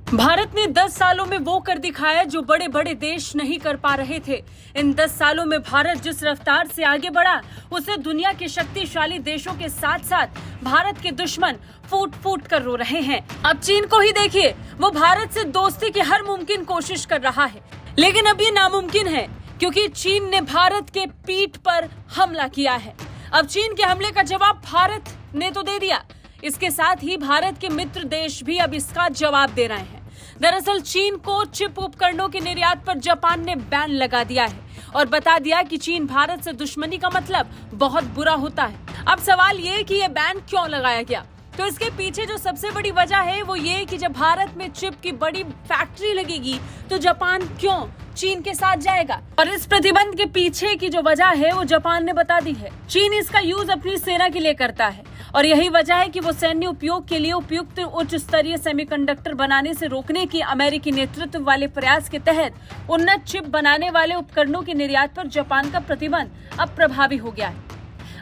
भारत ने 10 सालों में वो कर दिखाया जो बड़े बड़े देश नहीं कर पा रहे थे। इन 10 सालों में भारत जिस रफ्तार से आगे बढ़ा, उसे दुनिया के शक्तिशाली देशों के साथ साथ भारत के दुश्मन फूट फूट कर रो रहे हैं। अब चीन को ही देखिए, वो भारत से दोस्ती की हर मुमकिन कोशिश कर रहा है, लेकिन अब ये नामुमकिन है क्योंकि चीन ने भारत के पीठ पर हमला किया है। अब चीन के हमले का जवाब भारत ने तो दे दिया, इसके साथ ही भारत के मित्र देश भी अब इसका जवाब दे रहे हैं। दरअसल चीन को चिप उपकरणों के निर्यात पर जापान ने बैन लगा दिया है और बता दिया कि चीन भारत से दुश्मनी का मतलब बहुत बुरा होता है। अब सवाल ये कि ये बैन क्यों लगाया गया, तो इसके पीछे जो सबसे बड़ी वजह है वो ये कि जब भारत में चिप की बड़ी फैक्ट्री लगेगी तो जापान क्यों चीन के साथ जाएगा। और इस प्रतिबंध के पीछे की जो वजह है वो जापान ने बता दी है। चीन इसका यूज अपनी सेना के लिए करता है और यही वजह है कि वो सैन्य उपयोग के लिए उपयुक्त उच्च स्तरीय सेमीकंडक्टर बनाने से रोकने की अमेरिकी नेतृत्व वाले प्रयास के तहत उन्नत चिप बनाने वाले उपकरणों के निर्यात पर जापान का प्रतिबंध अब प्रभावी हो गया है।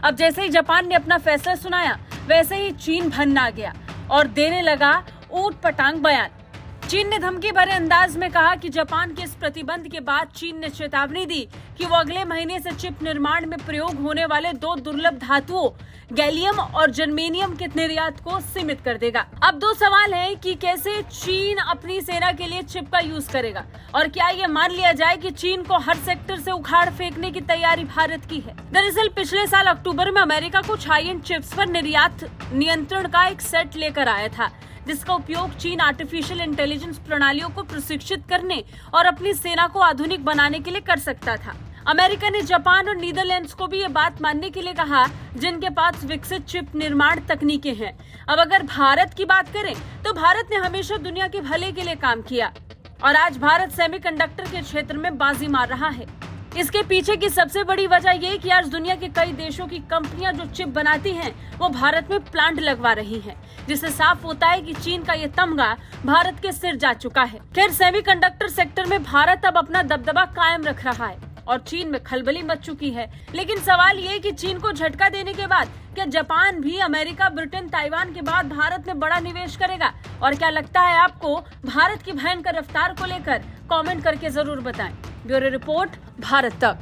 अब जैसे ही जापान ने अपना फैसला सुनाया, वैसे ही चीन भन्ना गया और देने लगा ऊट पटांग बयान। चीन ने धमकी भरे अंदाज में कहा कि जापान के इस प्रतिबंध के बाद चीन ने चेतावनी दी कि वो अगले महीने से चिप निर्माण में प्रयोग होने वाले 2 दुर्लभ धातुओं गैलियम और जर्मेनियम के निर्यात को सीमित कर देगा। अब 2 सवाल हैं कि कैसे चीन अपनी सेना के लिए चिप का यूज करेगा और क्या ये मान लिया जाए कि चीन को हर सेक्टर से उखाड़ फेंकने की तैयारी भारत की है। दरअसल पिछले साल अक्टूबर में अमेरिका कुछ हाई एंड चिप्स पर निर्यात नियंत्रण का एक सेट लेकर आया था, जिसका उपयोग चीन आर्टिफिशियल इंटेलिजेंस प्रणालियों को प्रशिक्षित करने और अपनी सेना को आधुनिक बनाने के लिए कर सकता था। अमेरिका ने जापान और नीदरलैंड्स को भी ये बात मानने के लिए कहा, जिनके पास विकसित चिप निर्माण तकनीकें हैं। अब अगर भारत की बात करें तो भारत ने हमेशा दुनिया के भले के लिए काम किया और आज भारत सेमीकंडक्टर के क्षेत्र में बाजी मार रहा है। इसके पीछे की सबसे बड़ी वजह ये कि आज दुनिया के कई देशों की कंपनियां जो चिप बनाती हैं, वो भारत में प्लांट लगवा रही हैं, जिससे साफ होता है कि चीन का ये तमगा भारत के सिर जा चुका है। खैर, सेमीकंडक्टर सेक्टर में भारत अब अपना दबदबा कायम रख रहा है और चीन में खलबली मच चुकी है। लेकिन सवाल ये कि चीन को झटका देने के बाद क्या जापान भी अमेरिका, ब्रिटेन, ताइवान के बाद भारत में बड़ा निवेश करेगा? और क्या लगता है आपको भारत की भयंकर रफ्तार को लेकर? कमेंट करके जरूर बताएं। ब्यूरो रिपोर्ट, भारत तक।